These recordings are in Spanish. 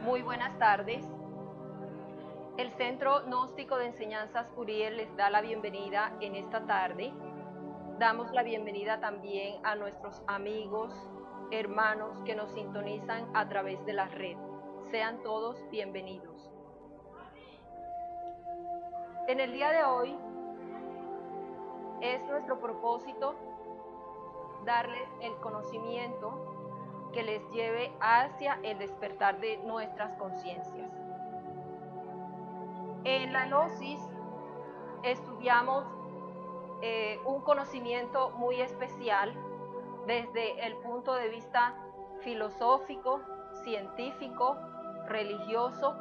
Muy buenas tardes. El Centro Gnóstico de Enseñanzas Uriel les da la bienvenida en esta tarde. Damos la bienvenida también a nuestros amigos, hermanos que nos sintonizan a través de la red. Sean todos bienvenidos. En el día de hoy es nuestro propósito darles el conocimiento que les lleve hacia el despertar de nuestras conciencias. En la Gnosis estudiamos un conocimiento muy especial desde el punto de vista filosófico, científico, religioso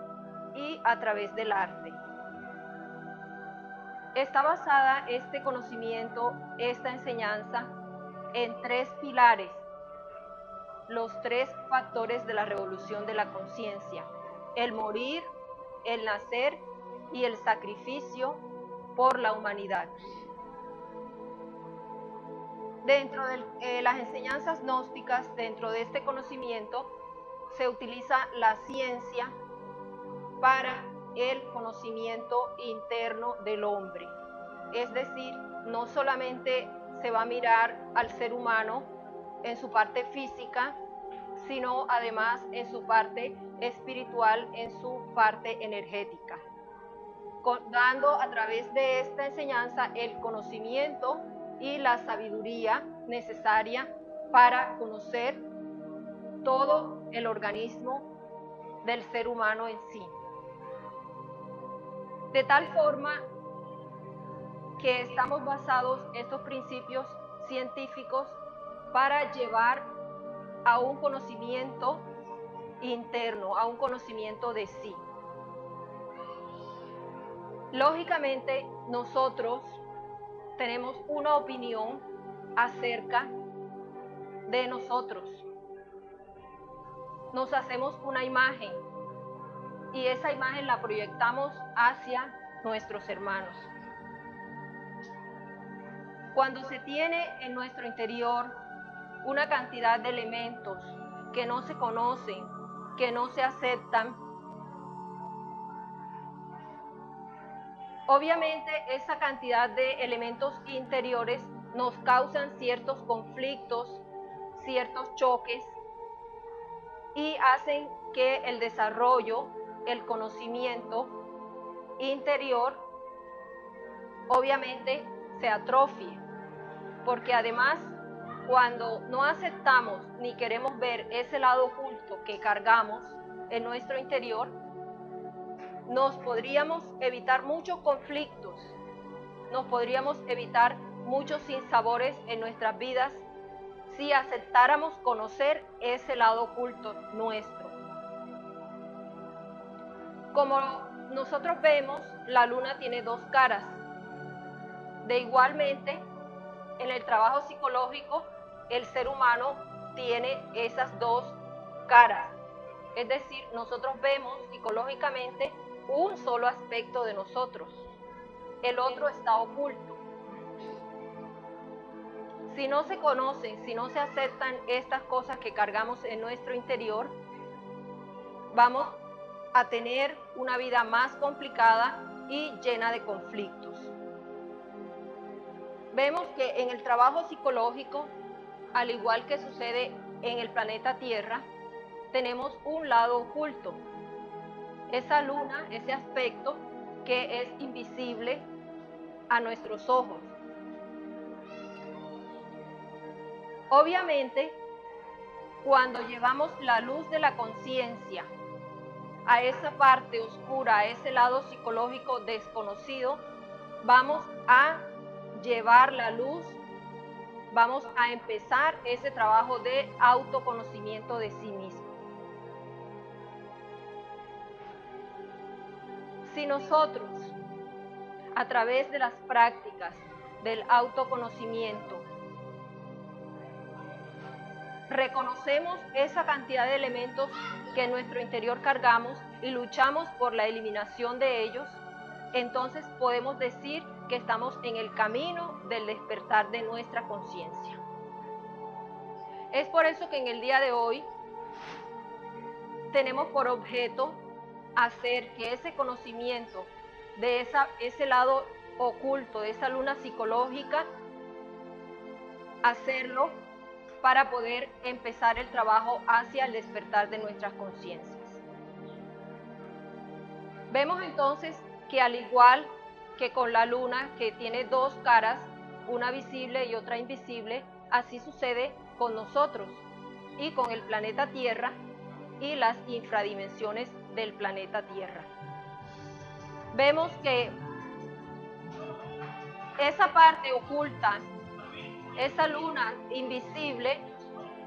y a través del arte. Está basada este conocimiento, esta enseñanza, en tres pilares, los tres factores de la revolución de la conciencia: el morir, el nacer y el sacrificio por la humanidad. Dentro de las enseñanzas gnósticas, dentro de este conocimiento, se utiliza la ciencia para el conocimiento interno del hombre. Es decir, no solamente se va a mirar al ser humano en su parte física, sino además en su parte espiritual, en su parte energética, dando a través de esta enseñanza el conocimiento y la sabiduría necesaria para conocer todo el organismo del ser humano en sí. De tal forma que estamos basados en estos principios científicos para llevar a un conocimiento interno, a un conocimiento de sí. Lógicamente, nosotros tenemos una opinión acerca de nosotros. Nos hacemos una imagen y esa imagen la proyectamos hacia nuestros hermanos. Cuando se tiene en nuestro interior una cantidad de elementos que no se conocen, que no se aceptan, obviamente esa cantidad de elementos interiores nos causan ciertos conflictos, ciertos choques y hacen que el desarrollo, el conocimiento interior, obviamente se atrofie, porque además cuando no aceptamos ni queremos ver ese lado oculto que cargamos en nuestro interior, nos podríamos evitar muchos conflictos, nos podríamos evitar muchos sinsabores en nuestras vidas si aceptáramos conocer ese lado oculto nuestro. Como nosotros vemos, la luna tiene dos caras. De igualmente, en el trabajo psicológico, el ser humano tiene esas dos caras. Es decir, nosotros vemos psicológicamente un solo aspecto de nosotros. El otro está oculto. Si no se conocen, si no se aceptan estas cosas que cargamos en nuestro interior, vamos a tener una vida más complicada y llena de conflictos. Vemos que en el trabajo psicológico, al igual que sucede en el planeta Tierra, tenemos un lado oculto. Esa luna, ese aspecto que es invisible a nuestros ojos. Obviamente, cuando llevamos la luz de la conciencia a esa parte oscura, a ese lado psicológico desconocido, vamos a llevar la luz, vamos a empezar ese trabajo de autoconocimiento de sí mismo. Si nosotros, a través de las prácticas del autoconocimiento, reconocemos esa cantidad de elementos que en nuestro interior cargamos y luchamos por la eliminación de ellos, entonces podemos decir que estamos en el camino del despertar de nuestra conciencia. Es por eso que en el día de hoy tenemos por objeto hacer que ese conocimiento de ese lado oculto, de esa luna psicológica, hacerlo para poder empezar el trabajo hacia el despertar de nuestras conciencias. Vemos entonces que al igual que con la luna, que tiene dos caras, una visible y otra invisible, así sucede con nosotros y con el planeta Tierra y las infradimensiones del planeta Tierra. Vemos que esa parte oculta, esa luna invisible,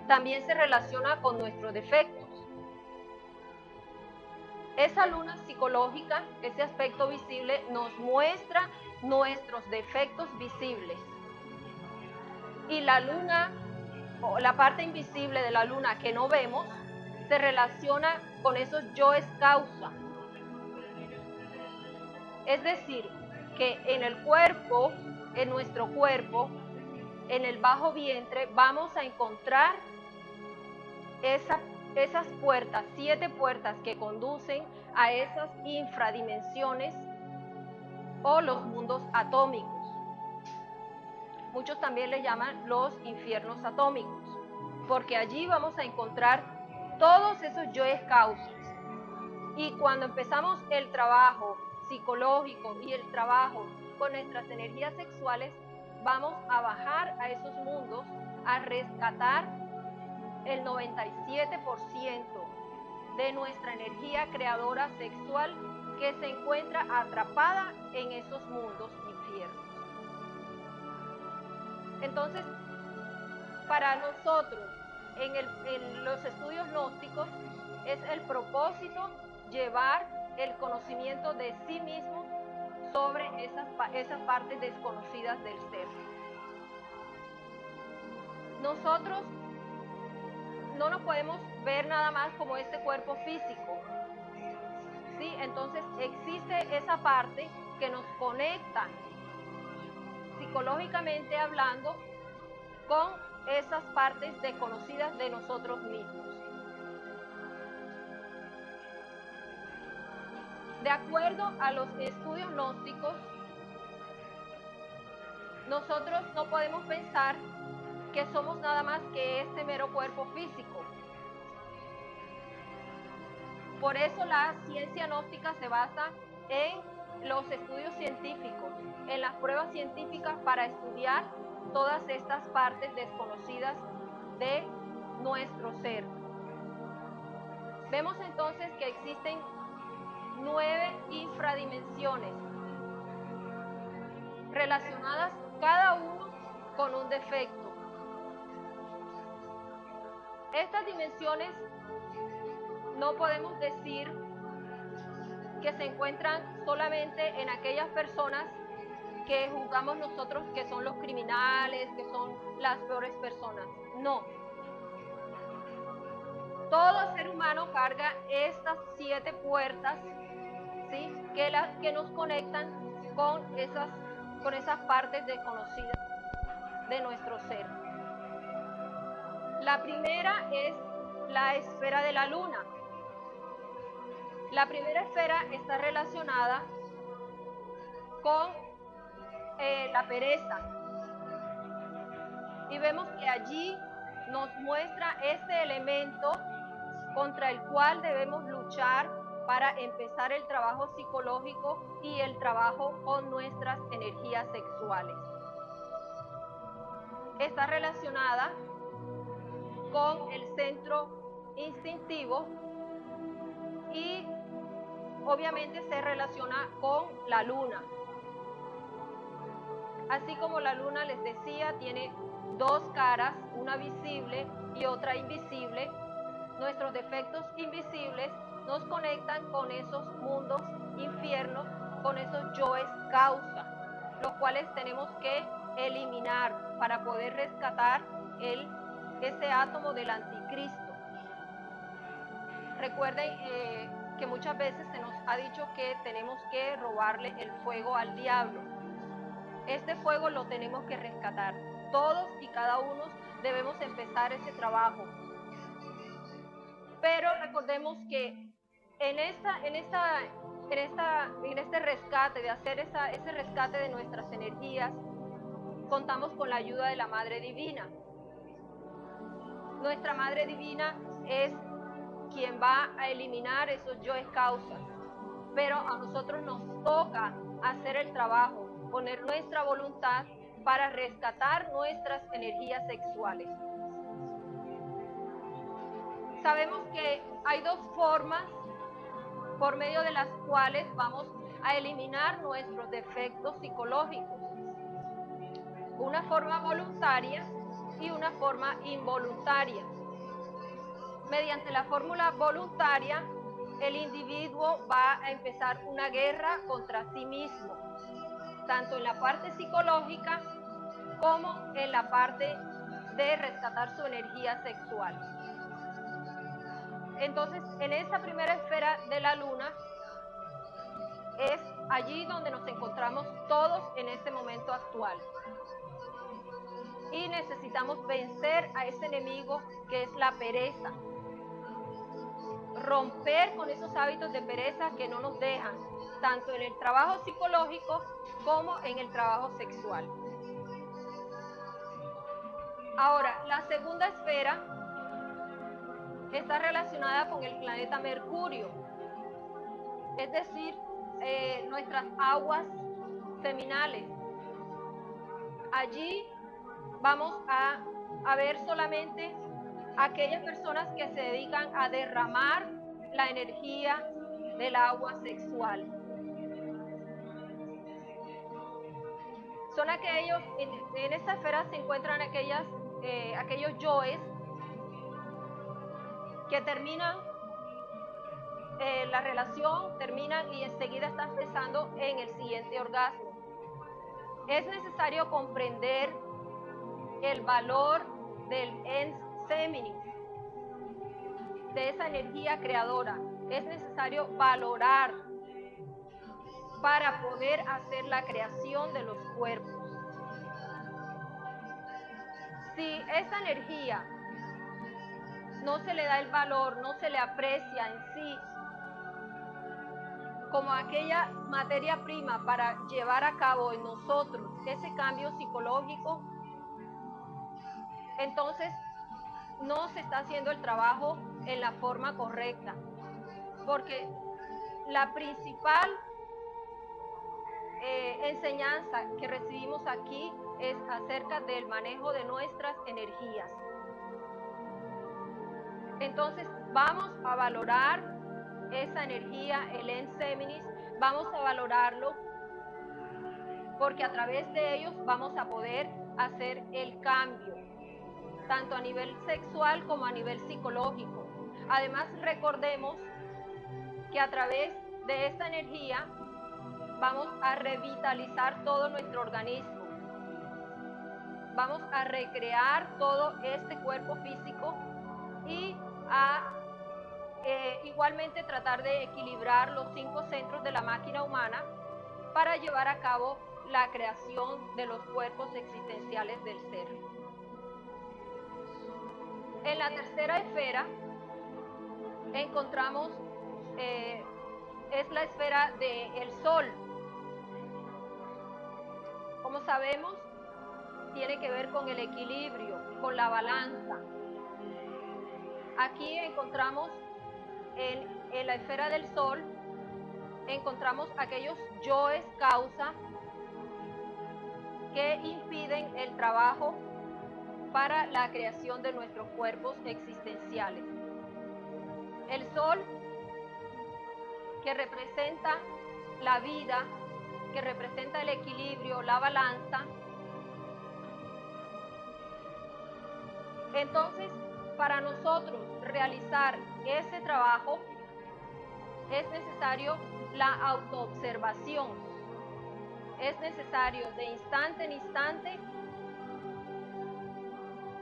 también se relaciona con nuestros defectos. Esa luna psicológica, ese aspecto visible, nos muestra nuestros defectos visibles. Y la luna, o la parte invisible de la luna que no vemos, se relaciona con esos yoes causa. Es decir, que en el cuerpo, en nuestro cuerpo, en el bajo vientre, vamos a encontrar esas puertas, 7 puertas que conducen a esas infradimensiones o los mundos atómicos. Muchos también le llaman los infiernos atómicos, porque allí vamos a encontrar todos esos yoes causas. Y cuando empezamos el trabajo psicológico y el trabajo con nuestras energías sexuales, vamos a bajar a esos mundos, a rescatar el 97% de nuestra energía creadora sexual que se encuentra atrapada en esos mundos infiernos. Entonces, para nosotros, en los estudios gnósticos, es el propósito llevar el conocimiento de sí mismo sobre esas partes desconocidas del ser. Nosotros no nos podemos ver nada más como este cuerpo físico, ¿sí? Entonces existe esa parte que nos conecta psicológicamente hablando con esas partes desconocidas de nosotros mismos. De acuerdo a los estudios gnósticos, nosotros no podemos pensar que somos nada más que este mero cuerpo físico. Por eso la ciencia gnóstica se basa en los estudios científicos, en las pruebas científicas para estudiar todas estas partes desconocidas de nuestro ser. Vemos entonces que existen 9 infradimensiones relacionadas cada uno con un defecto. Estas dimensiones no podemos decir que se encuentran solamente en aquellas personas que juzgamos nosotros que son los criminales, que son las peores personas. No. Todo ser humano carga estas 7 puertas, ¿sí? que nos conectan con esas partes desconocidas de nuestro ser. La primera es la esfera de la luna. La primera esfera está relacionada con la pereza. Y vemos que allí nos muestra este elemento contra el cual debemos luchar para empezar el trabajo psicológico y el trabajo con nuestras energías sexuales. Está relacionada con el centro instintivo y obviamente se relaciona con la luna. Así como la luna, les decía, tiene 2 caras, una visible y otra invisible, nuestros defectos invisibles nos conectan con esos mundos infiernos, con esos yoes causa, los cuales tenemos que eliminar para poder rescatar ese átomo del anticristo. Recuerden que muchas veces se nos ha dicho que tenemos que robarle el fuego al diablo. Este fuego lo tenemos que rescatar. Todos y cada uno debemos empezar ese trabajo. Pero recordemos que en este rescate, de hacer ese rescate de nuestras energías, contamos con la ayuda de la Madre Divina. Nuestra Madre Divina es quien va a eliminar esos yoes causas, pero a nosotros nos toca hacer el trabajo, poner nuestra voluntad para rescatar nuestras energías sexuales. Sabemos que hay dos formas por medio de las cuales vamos a eliminar nuestros defectos psicológicos. Una forma voluntaria y una forma involuntaria. Mediante la fórmula voluntaria, el individuo va a empezar una guerra contra sí mismo, tanto en la parte psicológica como en la parte de rescatar su energía sexual. Entonces, en esta primera esfera de la luna, es allí donde nos encontramos todos en este momento actual. Y necesitamos vencer a ese enemigo que es la pereza. Romper con esos hábitos de pereza que no nos dejan, tanto en el trabajo psicológico como en el trabajo sexual. Ahora, la segunda esfera está relacionada con el planeta Mercurio, es decir, nuestras aguas seminales. Allí vamos a ver solamente aquellas personas que se dedican a derramar la energía del agua sexual. Son aquellos, en esta esfera se encuentran aquellos yoes que terminan la relación, terminan y enseguida están pensando en el siguiente orgasmo. Es necesario comprender el valor del ens feminis, de esa energía creadora. Es necesario valorar para poder hacer la creación de los cuerpos. Si esa energía no se le da el valor, no se le aprecia en sí como aquella materia prima para llevar a cabo en nosotros ese cambio psicológico, entonces no se está haciendo el trabajo en la forma correcta, porque la principal enseñanza que recibimos aquí es acerca del manejo de nuestras energías. Entonces vamos a valorar esa energía, el ens feminis, vamos a valorarlo porque a través de ellos vamos a poder hacer el cambio, tanto a nivel sexual como a nivel psicológico. Además, recordemos que a través de esta energía vamos a revitalizar todo nuestro organismo. Vamos a recrear todo este cuerpo físico y a igualmente tratar de equilibrar los 5 centros de la máquina humana para llevar a cabo la creación de los cuerpos existenciales del ser. En la tercera esfera encontramos, es la esfera del Sol. Como sabemos, tiene que ver con el equilibrio, con la balanza. Aquí encontramos en la esfera del Sol, encontramos aquellos yoes causa que impiden el trabajo para la creación de nuestros cuerpos existenciales. El Sol, que representa la vida, que representa el equilibrio, la balanza. Entonces, para nosotros realizar ese trabajo es necesario la autoobservación. Es necesario de instante en instante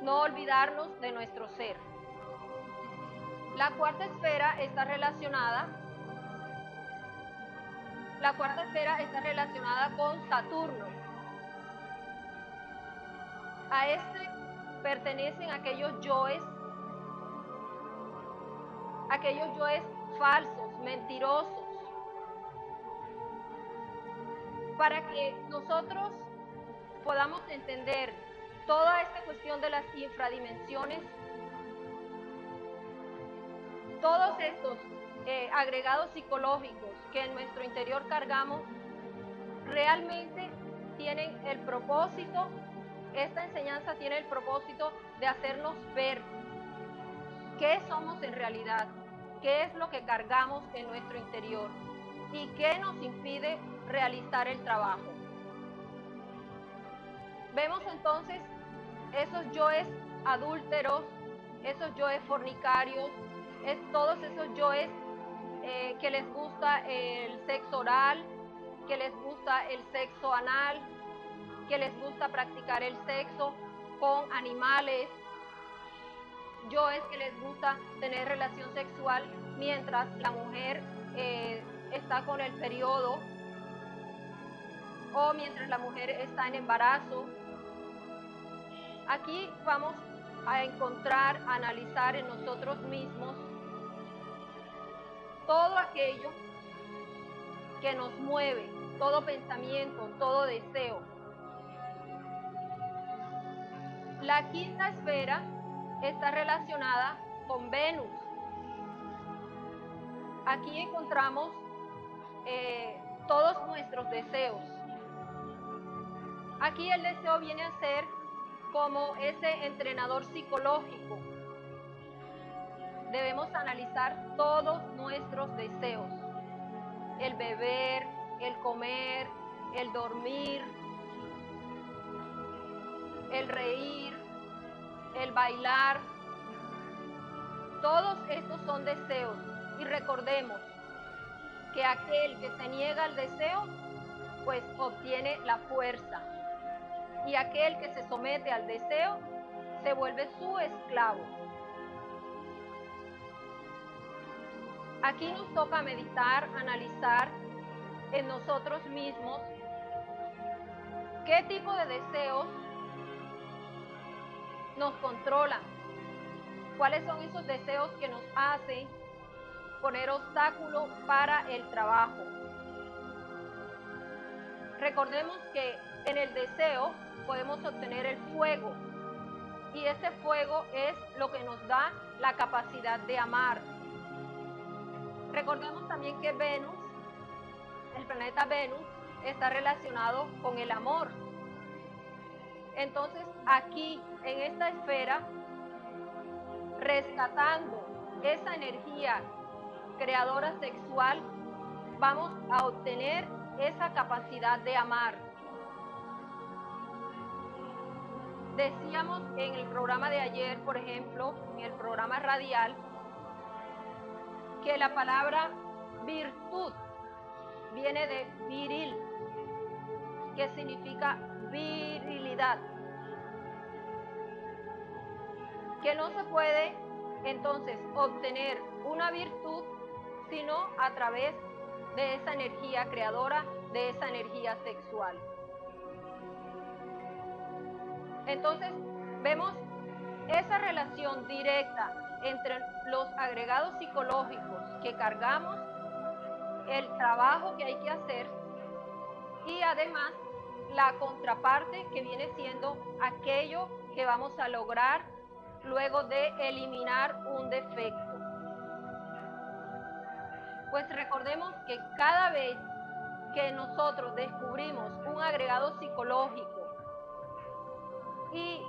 no olvidarnos de nuestro ser. La cuarta esfera está relacionada con Saturno. A este pertenecen aquellos yoes aquellos yoes falsos, mentirosos, para que nosotros podamos entender toda esta cuestión de las infradimensiones, todos estos agregados psicológicos que en nuestro interior cargamos, realmente tienen el propósito, esta enseñanza tiene el propósito de hacernos ver qué somos en realidad, qué es lo que cargamos en nuestro interior y qué nos impide realizar el trabajo. Vemos entonces esos yoes adúlteros, esos yoes fornicarios, todos esos yoes que les gusta el sexo oral, que les gusta el sexo anal, que les gusta practicar el sexo con animales, yoes que les gusta tener relación sexual mientras la mujer está con el periodo o mientras la mujer está en embarazo. Aquí vamos a encontrar, a analizar en nosotros mismos todo aquello que nos mueve, todo pensamiento, todo deseo. La quinta esfera está relacionada con Venus. Aquí encontramos todos nuestros deseos. Aquí el deseo viene a ser como ese entrenador psicológico. Debemos analizar todos nuestros deseos. El beber, el comer, el dormir, el reír, el bailar. Todos estos son deseos. Y recordemos que aquel que se niega al deseo, pues obtiene la fuerza. Y aquel que se somete al deseo, se vuelve su esclavo. Aquí nos toca meditar, analizar en nosotros mismos qué tipo de deseos nos controlan, cuáles son esos deseos que nos hacen poner obstáculos para el trabajo. Recordemos que en el deseo podemos obtener el fuego y ese fuego es lo que nos da la capacidad de amar. Recordemos también que Venus, el planeta Venus, está relacionado con el amor. Entonces aquí en esta esfera, rescatando esa energía creadora sexual, vamos a obtener esa capacidad de amar. Decíamos en el programa de ayer, por ejemplo, en el programa radial, que la palabra virtud viene de viril, que significa virilidad. Que no se puede entonces obtener una virtud sino a través de esa energía creadora, de esa energía sexual. Entonces vemos esa relación directa entre los agregados psicológicos que cargamos, el trabajo que hay que hacer y además la contraparte que viene siendo aquello que vamos a lograr luego de eliminar un defecto. Pues recordemos que cada vez que nosotros descubrimos un agregado psicológico y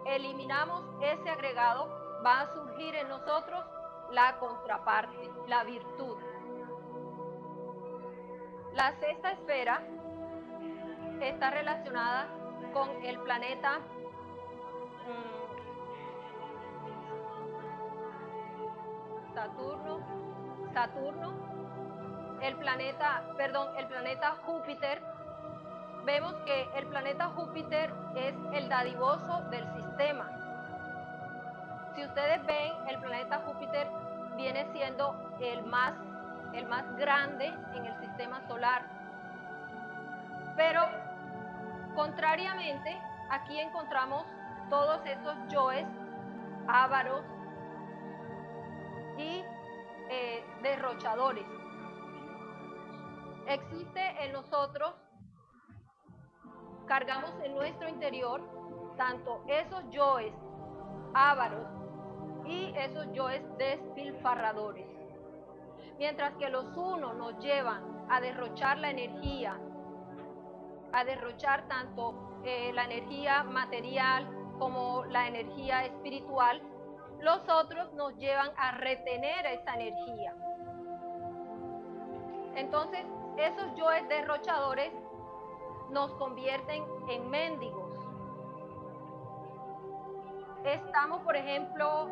eliminamos ese agregado, va a surgir en nosotros la contraparte, la virtud. La sexta esfera está relacionada con el planeta Saturno, el planeta Júpiter. Vemos que el planeta Júpiter es el dadivoso del sistema. Si ustedes ven, el planeta Júpiter viene siendo el más grande en el sistema solar. Pero, contrariamente, aquí encontramos todos esos yoes ávaros y derrochadores. Existe en nosotros, cargamos en nuestro interior tanto esos yoes ávaros y esos yoes despilfarradores. Mientras que los unos nos llevan a derrochar la energía, a derrochar tanto la energía material como la energía espiritual, los otros nos llevan a retener esa energía. Entonces, esos yoes derrochadores nos convierten en mendigos. Estamos, por ejemplo,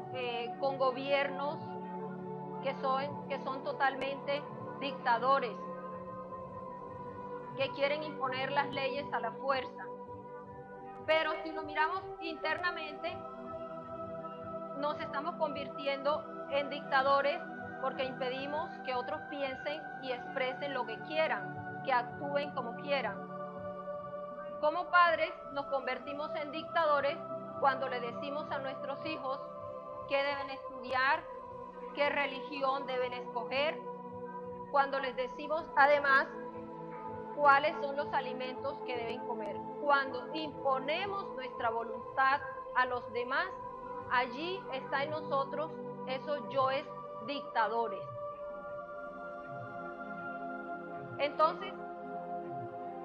con gobiernos que son totalmente dictadores, que quieren imponer las leyes a la fuerza. Pero si lo miramos internamente, nos estamos convirtiendo en dictadores porque impedimos que otros piensen y expresen lo que quieran, que actúen como quieran. Como padres nos convertimos en dictadores cuando le decimos a nuestros hijos qué deben estudiar, qué religión deben escoger, cuando les decimos además cuáles son los alimentos que deben comer. Cuando imponemos nuestra voluntad a los demás, allí está en nosotros esos yoes dictadores. Entonces,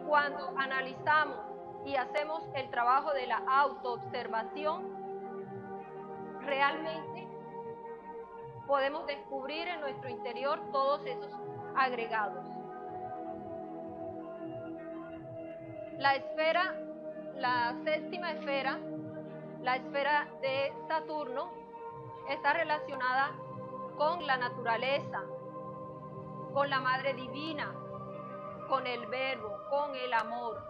cuando analizamos y hacemos el trabajo de la autoobservación, realmente podemos descubrir en nuestro interior todos esos agregados. La esfera, la séptima esfera, la esfera de Saturno, está relacionada con la naturaleza, con la Madre Divina, con el Verbo, con el amor.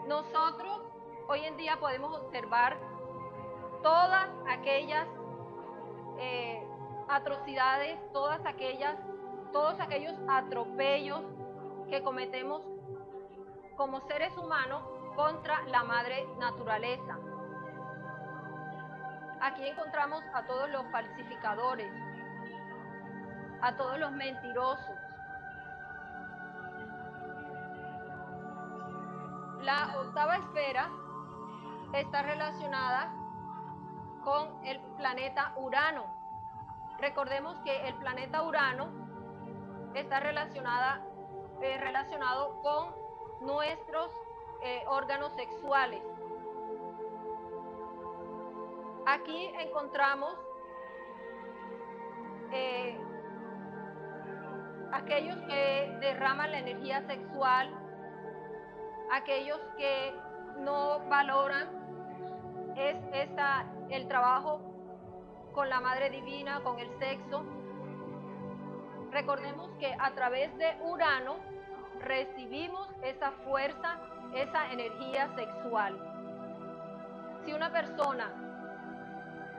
Nosotros hoy en día podemos observar todas aquellas atrocidades, todos aquellos atropellos que cometemos como seres humanos contra la madre naturaleza. Aquí encontramos a todos los falsificadores, a todos los mentirosos. La octava esfera está relacionada con el planeta Urano. Recordemos que el planeta Urano está relacionado con nuestros órganos sexuales. Aquí encontramos aquellos que derraman la energía sexual, aquellos que no valoran el trabajo con la Madre Divina, con el sexo. Recordemos que a través de Urano recibimos esa fuerza, esa energía sexual. Si una persona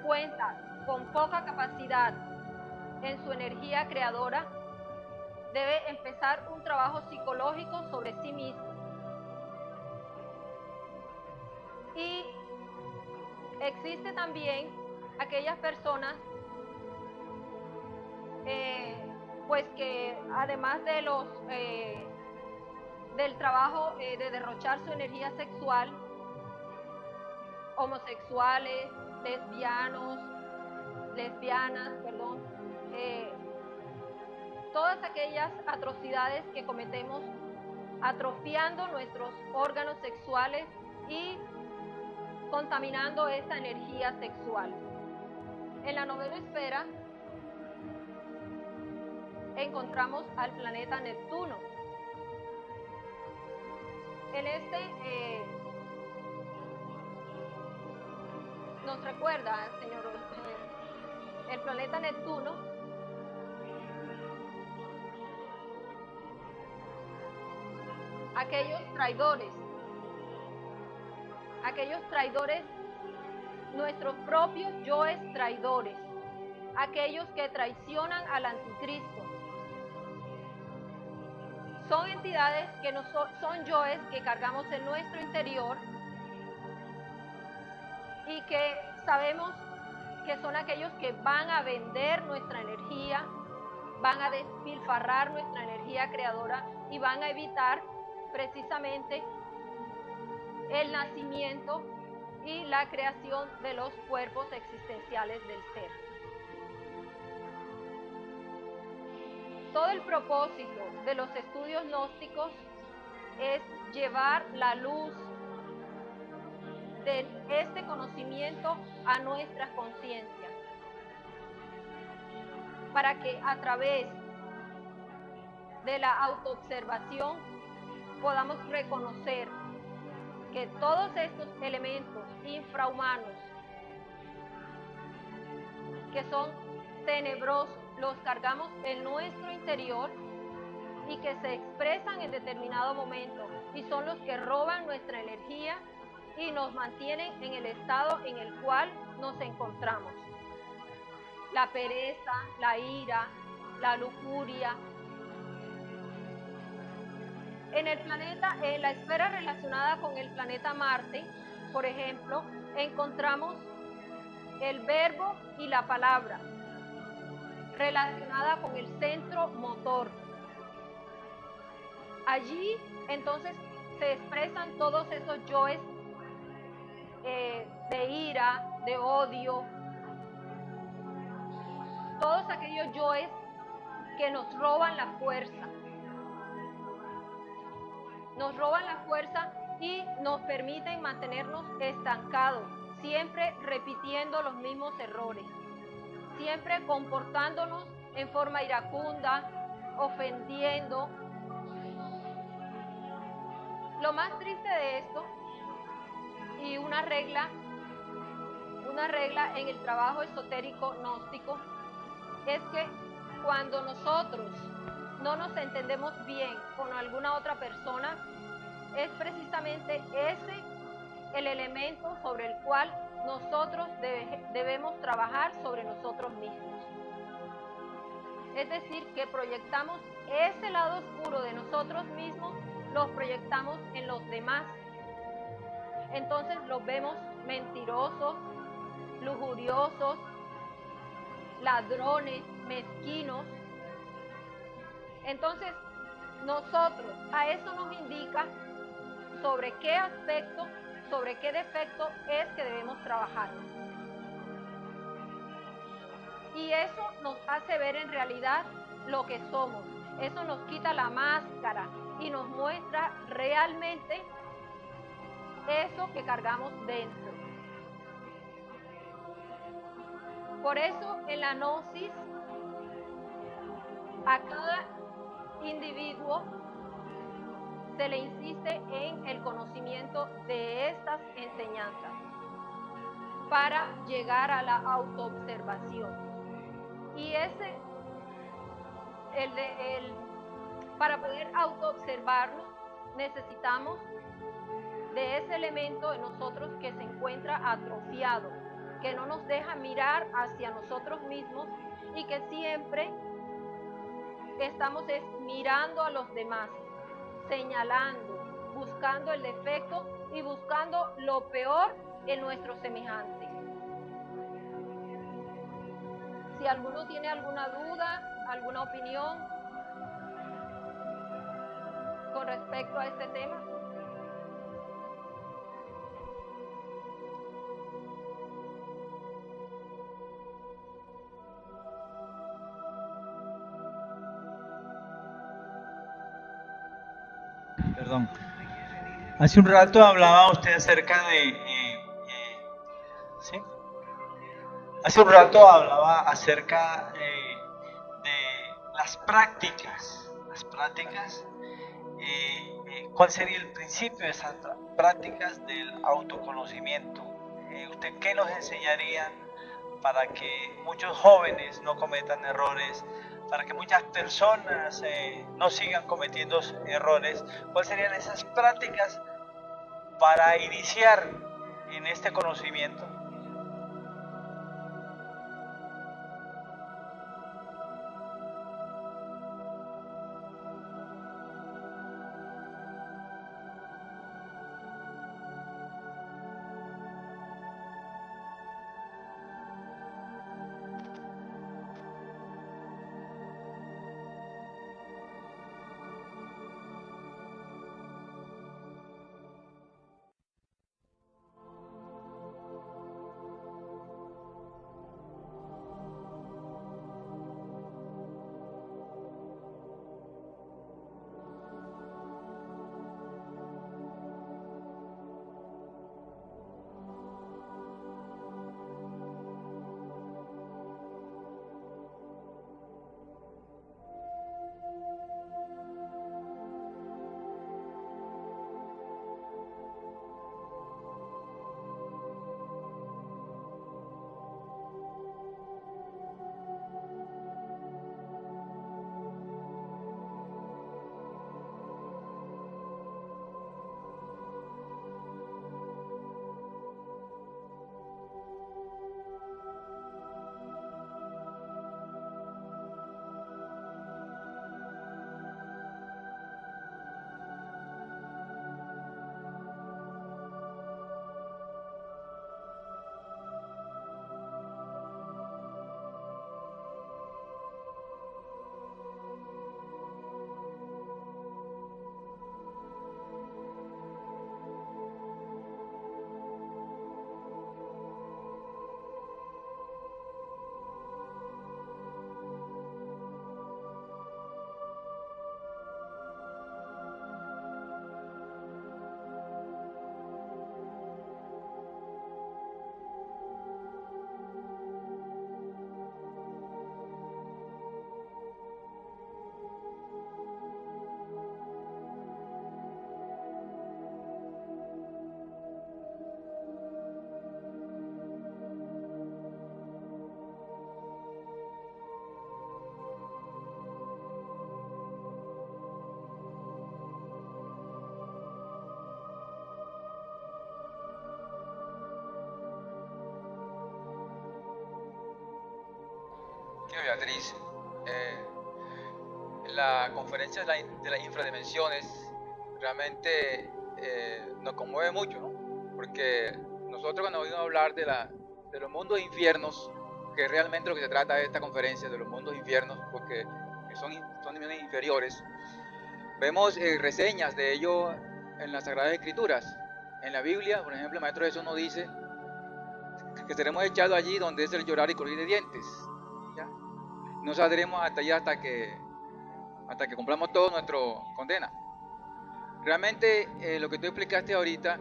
cuenta con poca capacidad en su energía creadora, debe empezar un trabajo psicológico sobre sí mismo. Y existe también aquellas personas pues que además de del trabajo de derrochar su energía sexual, homosexuales, lesbianas, todas aquellas atrocidades que cometemos atrofiando nuestros órganos sexuales y contaminando esa energía sexual. En la novena esfera encontramos al planeta Neptuno. En nos recuerda, señor, el planeta Neptuno aquellos traidores, nuestros propios yoes traidores, aquellos que traicionan al anticristo. Son entidades que son yoes que cargamos en nuestro interior y que sabemos que son aquellos que van a vender nuestra energía, van a despilfarrar nuestra energía creadora y van a evitar precisamente el nacimiento y la creación de los cuerpos existenciales del ser. Todo el propósito de los estudios gnósticos es llevar la luz de este conocimiento a nuestra conciencia, para que a través de la autoobservación podamos reconocer que todos estos elementos infrahumanos que son tenebrosos los cargamos en nuestro interior y que se expresan en determinado momento y son los que roban nuestra energía y nos mantienen en el estado en el cual nos encontramos. La pereza, la ira, la lujuria. En el planeta, en la esfera relacionada con el planeta Marte, por ejemplo, encontramos el verbo y la palabra relacionada con el centro motor. Allí, entonces, se expresan todos esos yoes de ira, de odio, todos aquellos yoes que nos roban la fuerza. Nos roban la fuerza y nos permiten mantenernos estancados, siempre repitiendo los mismos errores, siempre comportándonos en forma iracunda, ofendiendo. Lo más triste de esto, y una regla en el trabajo esotérico gnóstico, es que cuando nosotros no nos entendemos bien con alguna otra persona, es precisamente ese el elemento sobre el cual nosotros debemos trabajar sobre nosotros mismos. Es decir, que proyectamos ese lado oscuro de nosotros mismos, los proyectamos en los demás. Entonces los vemos mentirosos, lujuriosos, ladrones, mezquinos. Entonces, nosotros, a eso nos indica sobre qué aspecto, sobre qué defecto es que debemos trabajar. Y eso nos hace ver en realidad lo que somos. Eso nos quita la máscara y nos muestra realmente eso que cargamos dentro. Por eso en la gnosis, a cada individuo se le insiste en el conocimiento de estas enseñanzas para llegar a la autoobservación. Y para poder autoobservarnos necesitamos de ese elemento de nosotros que se encuentra atrofiado, que no nos deja mirar hacia nosotros mismos y que siempre estamos mirando a los demás, señalando, buscando el defecto y buscando lo peor en nuestros semejantes. Si alguno tiene alguna duda, alguna opinión con respecto a este tema. Perdón. Hace un rato hablaba usted acerca de... ¿sí? Hace un rato hablaba acerca de las prácticas. Las prácticas. ¿Cuál sería el principio de esas prácticas del autoconocimiento? ¿Usted qué nos enseñaría para que muchos jóvenes no cometan errores, para que muchas personas no sigan cometiendo errores? ¿Cuáles serían esas prácticas para iniciar en este conocimiento? Beatriz, la conferencia de las infradimensiones realmente nos conmueve mucho, ¿no? Porque nosotros cuando oímos hablar de los mundos infiernos, que realmente lo que se trata de esta conferencia, de los mundos infiernos, porque son dimensiones inferiores, vemos reseñas de ello en las Sagradas Escrituras. En la Biblia, por ejemplo, el Maestro Jesús nos dice que seremos echados allí donde es el llorar y crujir de dientes. ¿Ya? No saldremos hasta allá hasta que cumplamos todo nuestra condena. Realmente lo que tú explicaste ahorita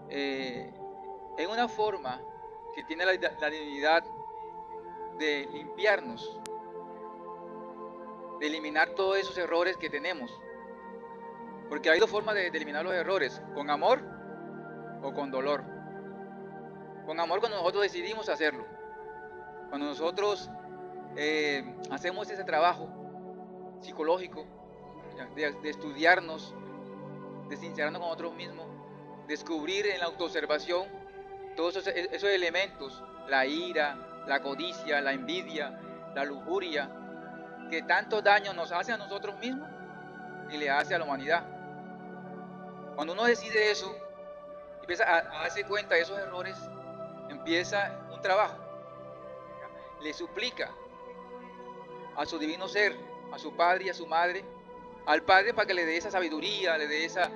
es una forma que tiene la divinidad de limpiarnos, de eliminar todos esos errores que tenemos. Porque hay dos formas de eliminar los errores, con amor o con dolor. Con amor cuando nosotros decidimos hacerlo, cuando nosotros hacemos ese trabajo psicológico de estudiarnos, de sincerarnos con nosotros mismos, descubrir en la autoobservación todos esos elementos, la ira, la codicia, la envidia, la lujuria, que tanto daño nos hace a nosotros mismos y le hace a la humanidad. Cuando uno decide eso, empieza a darse cuenta de esos errores, empieza un trabajo, le suplica a su divino ser, a su padre y a su madre, al padre para que le dé esa sabiduría, le dé esa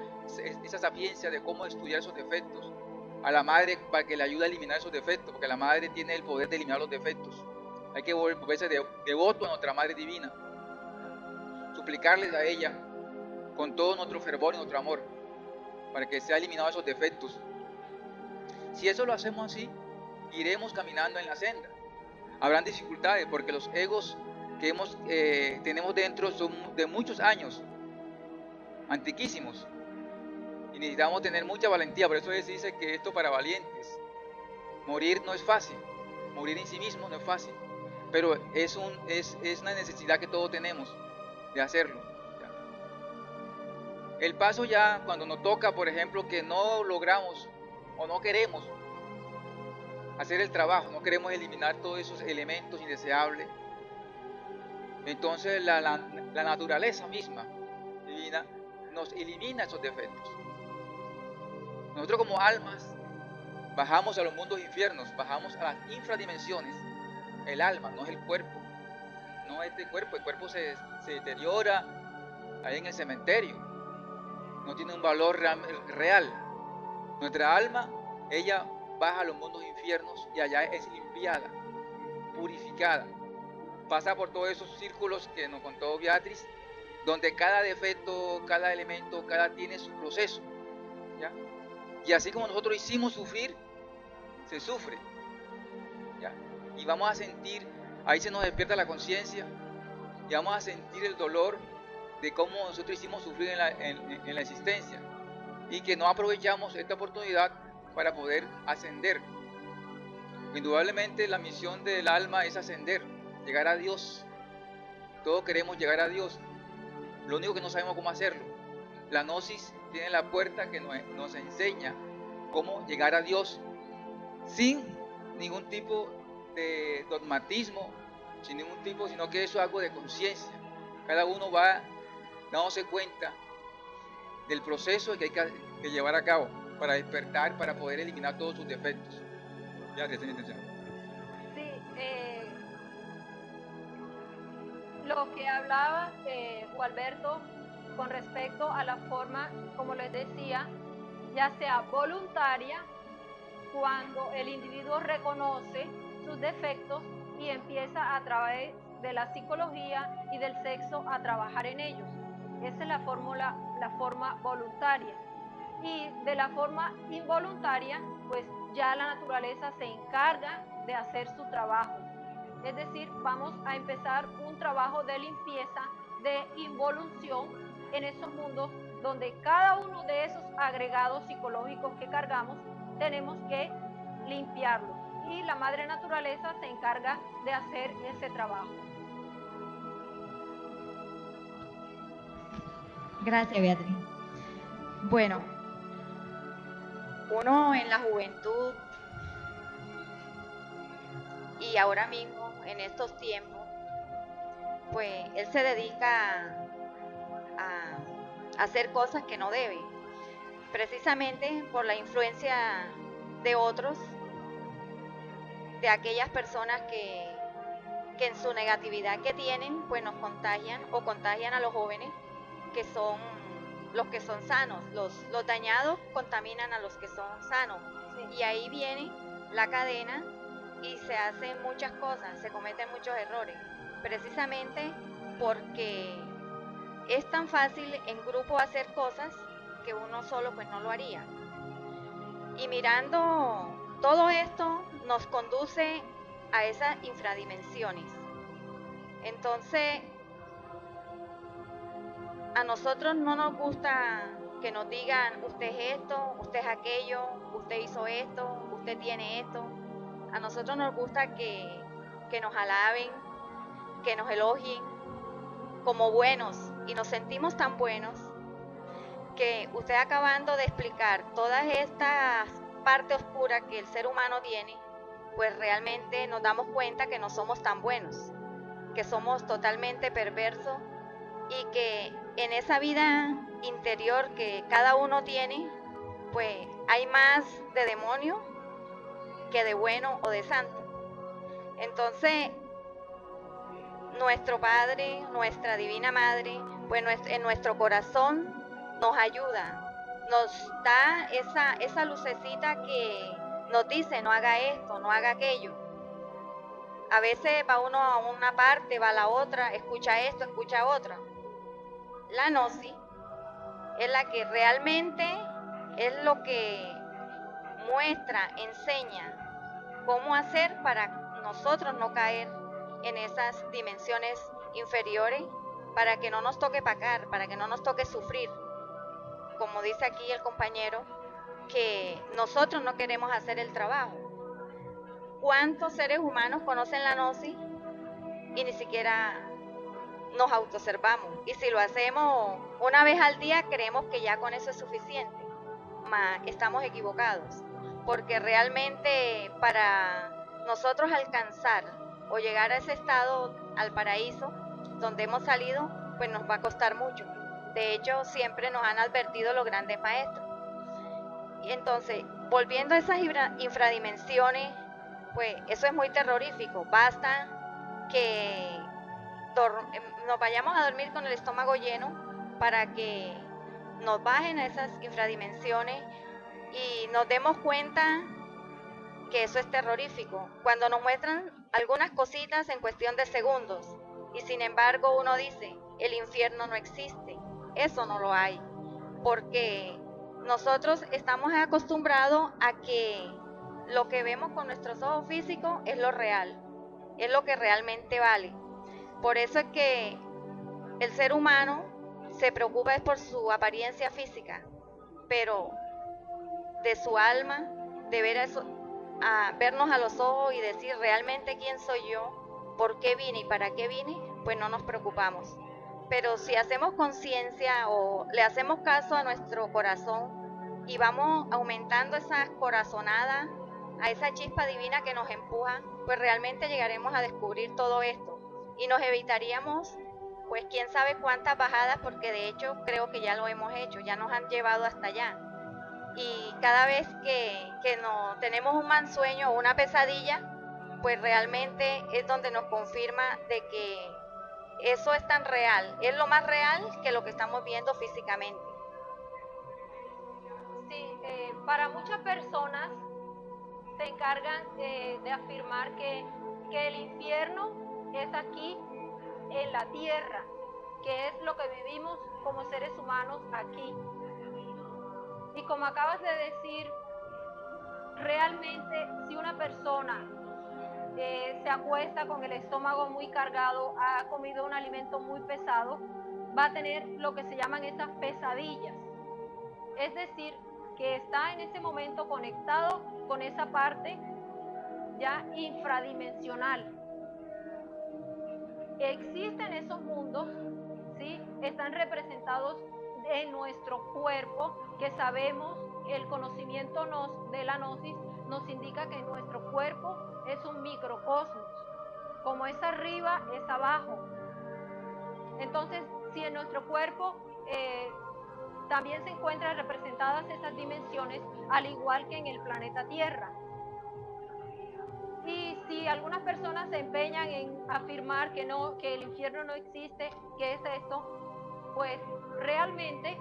sapiencia de cómo estudiar esos defectos, a la madre para que le ayude a eliminar esos defectos, porque la madre tiene el poder de eliminar los defectos. Hay que volverse devoto a nuestra madre divina, suplicarles a ella con todo nuestro fervor y nuestro amor, para que sea eliminado esos defectos. Si eso lo hacemos así, iremos caminando en la senda. Habrán dificultades porque los egos que tenemos dentro son de muchos años, antiquísimos, y necesitamos tener mucha valentía. Por eso se dice que esto para valientes. Morir no es fácil, morir en sí mismo no es fácil, pero es una necesidad que todos tenemos de hacerlo. El paso ya cuando nos toca, por ejemplo, que no logramos o no queremos hacer el trabajo, no queremos eliminar todos esos elementos indeseables, entonces la naturaleza misma divina nos elimina esos defectos. Nosotros como almas bajamos a los mundos infiernos, bajamos a las infradimensiones. El alma, no es el cuerpo, no es este cuerpo. El cuerpo se deteriora ahí en el cementerio, no tiene un valor real. Nuestra alma, ella baja a los mundos infiernos y allá es limpiada, purificada, pasa por todos esos círculos que nos contó Beatriz, donde cada defecto, cada elemento, tiene su proceso, ¿ya? Y así como nosotros hicimos sufrir, se sufre, ¿ya? Y vamos a sentir, ahí se nos despierta la conciencia y vamos a sentir el dolor de cómo nosotros hicimos sufrir en la existencia y que no aprovechamos esta oportunidad para poder ascender. Indudablemente la misión del alma es ascender, llegar a Dios. Todos queremos llegar a Dios, lo único que no sabemos cómo hacerlo. La gnosis tiene la puerta que nos enseña cómo llegar a Dios sin ningún tipo de dogmatismo, sin ningún tipo, sino que eso es algo de conciencia. Cada uno va dándose cuenta del proceso que hay que llevar a cabo para despertar, para poder eliminar todos sus defectos. Ya, te tengo intención. Sí, lo que hablaba Gualberto con respecto a la forma, como les decía, ya sea voluntaria, cuando el individuo reconoce sus defectos y empieza a través de la psicología y del sexo a trabajar en ellos. Esa es la forma voluntaria. Y de la forma involuntaria, pues ya la naturaleza se encarga de hacer su trabajo. Es decir, vamos a empezar un trabajo de limpieza, de involución en esos mundos donde cada uno de esos agregados psicológicos que cargamos tenemos que limpiarlos. Y la madre naturaleza se encarga de hacer ese trabajo. Gracias, Beatriz. Bueno, uno en la juventud y ahora mismo en estos tiempos pues él se dedica a hacer cosas que no debe, precisamente por la influencia de otros, de aquellas personas que en su negatividad que tienen, pues nos contagian o contagian a los jóvenes que son los que son sanos. Los dañados contaminan a los que son sanos. Sí. Y ahí viene la cadena y se hacen muchas cosas, se cometen muchos errores, precisamente porque es tan fácil en grupo hacer cosas que uno solo pues no lo haría. Y mirando todo esto nos conduce a esas infradimensiones. Entonces, a nosotros no nos gusta que nos digan, usted es esto, usted es aquello, usted hizo esto, usted tiene esto. A nosotros nos gusta que nos alaben, que nos elogien como buenos, y nos sentimos tan buenos que usted acabando de explicar todas estas partes oscuras que el ser humano tiene, pues realmente nos damos cuenta que no somos tan buenos, que somos totalmente perversos y que en esa vida interior que cada uno tiene, pues hay más de demonio que de bueno o de santo. Entonces, nuestro Padre, nuestra Divina Madre, pues en nuestro corazón nos ayuda, nos da esa lucecita que nos dice, no haga esto, no haga aquello. A veces va uno a una parte, va a la otra, escucha esto, escucha otra. La gnosis es la que realmente es lo que muestra, enseña cómo hacer para nosotros no caer en esas dimensiones inferiores, para que no nos toque pagar, para que no nos toque sufrir. Como dice aquí el compañero, que nosotros no queremos hacer el trabajo. ¿Cuántos seres humanos conocen la gnosis y ni siquiera nos autoobservamos? Y si lo hacemos una vez al día, creemos que ya con eso es suficiente. Mas estamos equivocados, porque realmente para nosotros alcanzar o llegar a ese estado, al paraíso, donde hemos salido, pues nos va a costar mucho. De hecho, siempre nos han advertido los grandes maestros. Y entonces, volviendo a esas infradimensiones, pues eso es muy terrorífico. Basta que nos vayamos a dormir con el estómago lleno para que nos bajen a esas infradimensiones y nos demos cuenta que eso es terrorífico. Cuando nos muestran algunas cositas en cuestión de segundos y sin embargo uno dice, el infierno no existe, eso no lo hay, porque nosotros estamos acostumbrados a que lo que vemos con nuestros ojos físicos es lo real, es lo que realmente vale. Por eso es que el ser humano se preocupa es por su apariencia física, pero de su alma, de ver eso, a vernos a los ojos y decir realmente quién soy yo, por qué vine y para qué vine, pues no nos preocupamos. Pero si hacemos conciencia o le hacemos caso a nuestro corazón y vamos aumentando esa corazonada, a esa chispa divina que nos empuja, pues realmente llegaremos a descubrir todo esto y nos evitaríamos pues quién sabe cuántas bajadas, porque de hecho creo que ya lo hemos hecho, ya nos han llevado hasta allá. Y cada vez que no tenemos un mal sueño o una pesadilla, pues realmente es donde nos confirma de que eso es tan real, es lo más real que lo que estamos viendo físicamente. Sí, para muchas personas se encargan de afirmar que el infierno es aquí en la tierra, que es lo que vivimos como seres humanos aquí. Y como acabas de decir, realmente si una persona se acuesta con el estómago muy cargado, ha comido un alimento muy pesado, va a tener lo que se llaman esas pesadillas. Es decir, que está en ese momento conectado con esa parte ya infradimensional. Existen esos mundos, ¿sí? Están representados en nuestro cuerpo, que sabemos, el conocimiento de la gnosis nos indica que nuestro cuerpo es un microcosmos, como es arriba, es abajo. Entonces, si en nuestro cuerpo también se encuentran representadas esas dimensiones, al igual que en el planeta Tierra. Y si algunas personas se empeñan en afirmar que no, que el infierno no existe, que es esto, pues realmente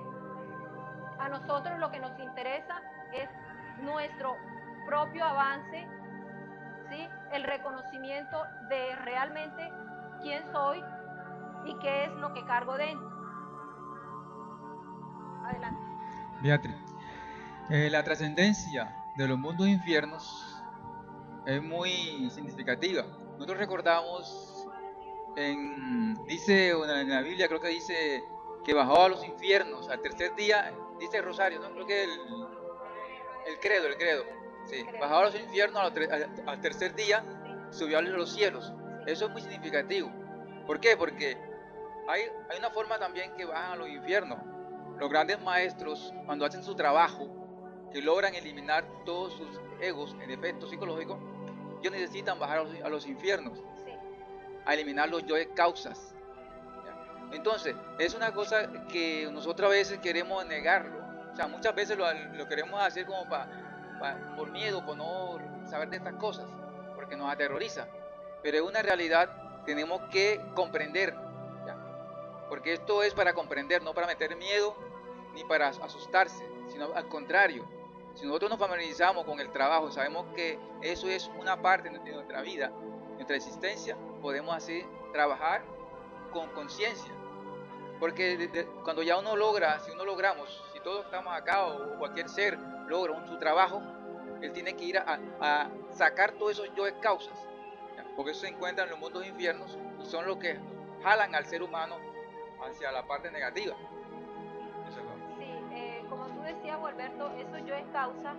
a nosotros lo que nos interesa es nuestro propio avance, ¿sí? El reconocimiento de realmente quién soy y qué es lo que cargo dentro. Adelante. Beatriz, la trascendencia de los mundos infiernos es muy significativa. Nosotros recordamos, dice en la Biblia, creo que dice que bajó a los infiernos al tercer día, dice Rosario, ¿no? Creo que el credo, sí, bajó a los infiernos al tercer día, subió a los cielos. Eso es muy significativo. ¿Por qué? Porque hay una forma también que bajan a los infiernos. Los grandes maestros, cuando hacen su trabajo, que logran eliminar todos sus egos en efecto psicológico, ellos necesitan bajar a los infiernos, a eliminar los yoes causas. Entonces, es una cosa que nosotros a veces queremos negarlo. O sea, muchas veces lo queremos hacer como por miedo, por no saber de estas cosas, porque nos aterroriza. Pero es una realidad, tenemos que comprender, ¿ya? Porque esto es para comprender, no para meter miedo ni para asustarse, sino al contrario. Si nosotros nos familiarizamos con el trabajo, sabemos que eso es una parte de nuestra vida, nuestra existencia, podemos así trabajar con conciencia. Porque cuando ya uno logra, si todos estamos acá o cualquier ser logra su trabajo, él tiene que ir a sacar todos esos yoes causas, ¿ya? Porque eso se encuentra en los mundos infiernos y son los que jalan al ser humano hacia la parte negativa. Sí, como tú decías, Alberto, esos yoes causa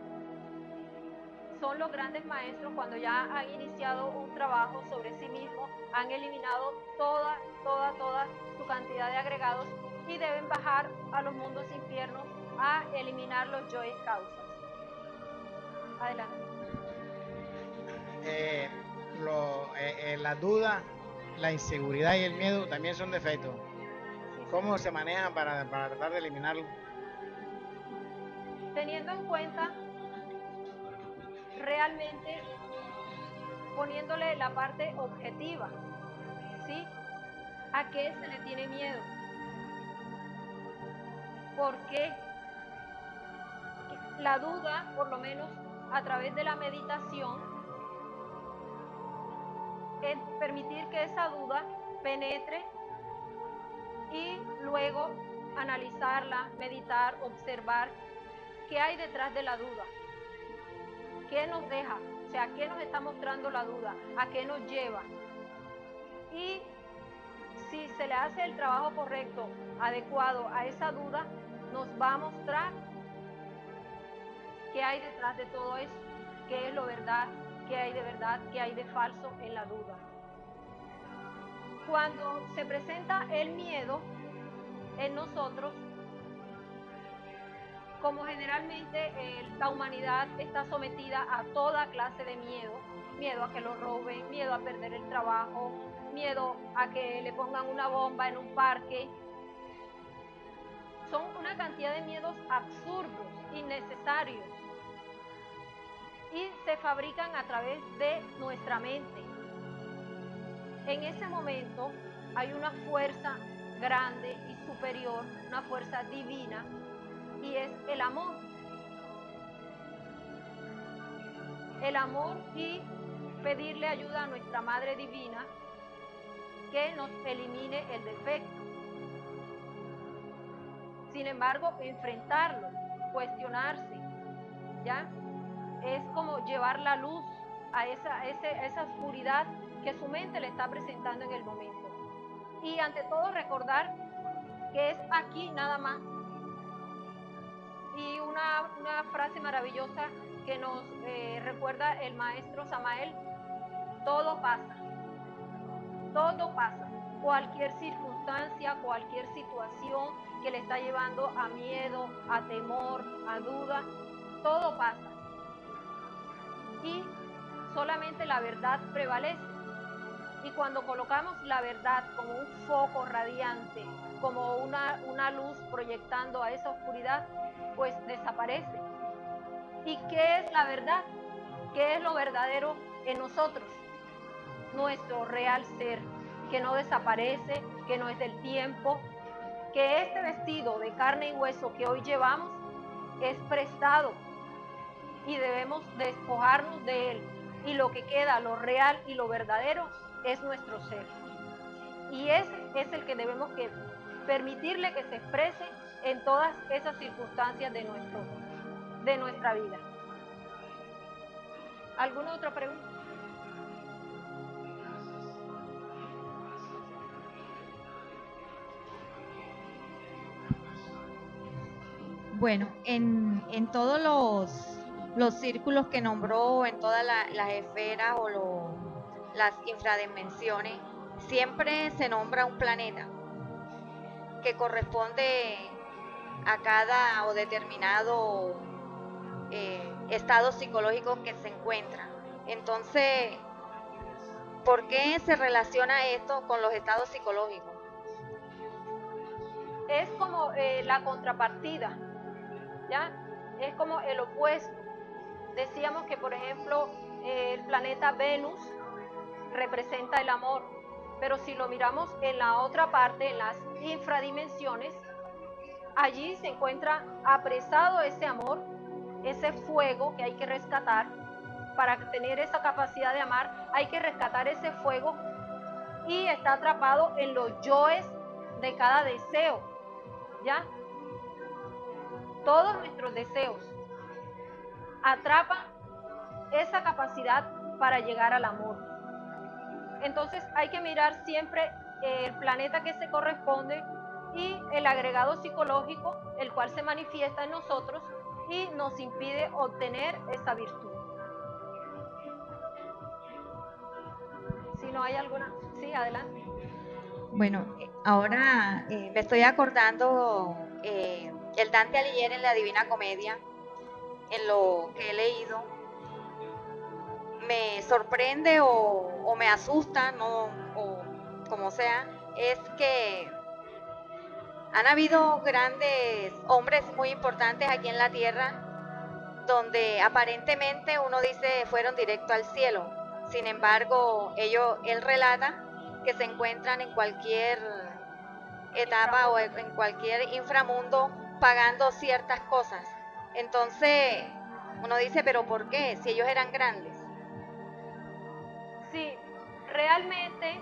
son los grandes maestros cuando ya han iniciado un trabajo sobre sí mismos, han eliminado toda su cantidad de agregados y deben bajar a los mundos infiernos a eliminar los yoes causas. Adelante. La duda, la inseguridad y el miedo también son defectos. ¿Cómo se manejan para tratar de eliminarlo? Teniendo en cuenta realmente poniéndole la parte objetiva, ¿sí? ¿A qué se le tiene miedo? ¿Por qué? La duda, por lo menos a través de la meditación, es permitir que esa duda penetre y luego analizarla, meditar, observar qué hay detrás de la duda. ¿Qué nos deja? O sea, ¿qué nos está mostrando la duda? ¿A qué nos lleva? Y si se le hace el trabajo correcto, adecuado a esa duda, nos va a mostrar qué hay detrás de todo eso, qué es lo verdad, qué hay de verdad, qué hay de falso en la duda. Cuando se presenta el miedo en nosotros, como generalmente la humanidad está sometida a toda clase de miedo, miedo a que lo roben, miedo a perder el trabajo, miedo a que le pongan una bomba en un parque. Son una cantidad de miedos absurdos, innecesarios, y se fabrican a través de nuestra mente. En ese momento hay una fuerza grande y superior, una fuerza divina, y es el amor. El amor y pedirle ayuda a nuestra Madre Divina que nos elimine el defecto. Sin embargo, enfrentarlo, cuestionarse, ¿ya? Es como llevar la luz a esa oscuridad que su mente le está presentando en el momento. Y ante todo recordar que es aquí nada más. Y una frase maravillosa que nos recuerda el maestro Samael: todo pasa, cualquier circunstancia, cualquier situación que le está llevando a miedo, a temor, a duda, todo pasa. Y solamente la verdad prevalece. Y cuando colocamos la verdad como un foco radiante, como una luz proyectando a esa oscuridad, pues desaparece. ¿Y qué es la verdad? ¿Qué es lo verdadero en nosotros? Nuestro real ser, que no desaparece, que no es del tiempo, que este vestido de carne y hueso que hoy llevamos es prestado y debemos despojarnos de él. Y lo que queda, lo real y lo verdadero, es nuestro ser. Y ese es el que debemos que permitirle que se exprese en todas esas circunstancias de nuestra vida. ¿Alguna otra pregunta? Bueno, en todos los círculos que nombró, en todas las esferas o las infradimensiones, siempre se nombra un planeta que corresponde a cada o determinado estado psicológico que se encuentra. Entonces, ¿por qué se relaciona esto con los estados psicológicos? Es como la contrapartida, ¿ya? Es como el opuesto. Decíamos que, por ejemplo, el planeta Venus representa el amor, pero si lo miramos en la otra parte, en las infradimensiones, allí se encuentra apresado ese amor, ese fuego que hay que rescatar. Para tener esa capacidad de amar, hay que rescatar ese fuego y está atrapado en los yoes de cada deseo, ¿ya? Todos nuestros deseos atrapan esa capacidad para llegar al amor. Entonces hay que mirar siempre el planeta que se corresponde y el agregado psicológico, el cual se manifiesta en nosotros y nos impide obtener esa virtud. Si no hay alguna, sí, adelante. Bueno, ahora me estoy acordando el Dante Alighieri en la Divina Comedia, en lo que he leído, me sorprende o me asusta, no, o como sea, es que han habido grandes hombres muy importantes aquí en la tierra, donde aparentemente uno dice fueron directo al cielo. Sin embargo, él relata que se encuentran en cualquier etapa o en cualquier inframundo pagando ciertas cosas. Entonces, uno dice, ¿pero por qué? Si ellos eran grandes. Sí, realmente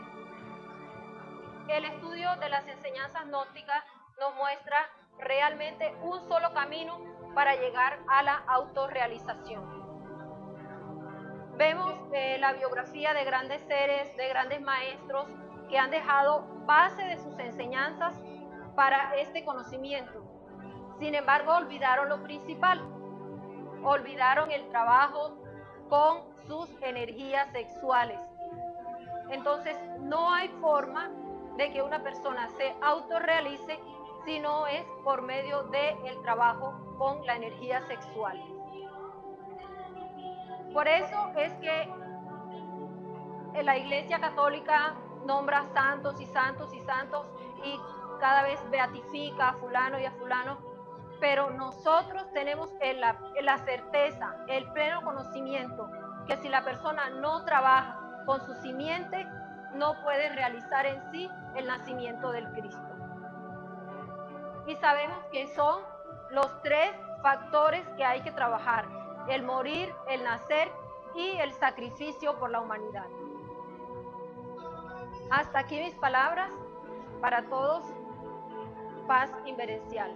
el estudio de las enseñanzas gnósticas nos muestra realmente un solo camino para llegar a la autorrealización. Vemos la biografía de grandes seres, de grandes maestros que han dejado base de sus enseñanzas para este conocimiento. Sin embargo, olvidaron lo principal, olvidaron el trabajo con sus energías sexuales. Entonces, no hay forma de que una persona se autorrealice si no es por medio del trabajo con la energía sexual. Por eso es que la Iglesia Católica nombra santos y santos y santos y cada vez beatifica a fulano y a fulano, pero nosotros tenemos la certeza, el pleno conocimiento que si la persona no trabaja con su simiente, no puede realizar en sí el nacimiento del Cristo. Y sabemos que son los 3 factores que hay que trabajar: el morir, el nacer y el sacrificio por la humanidad. Hasta aquí mis palabras. Para todos, paz inverencial.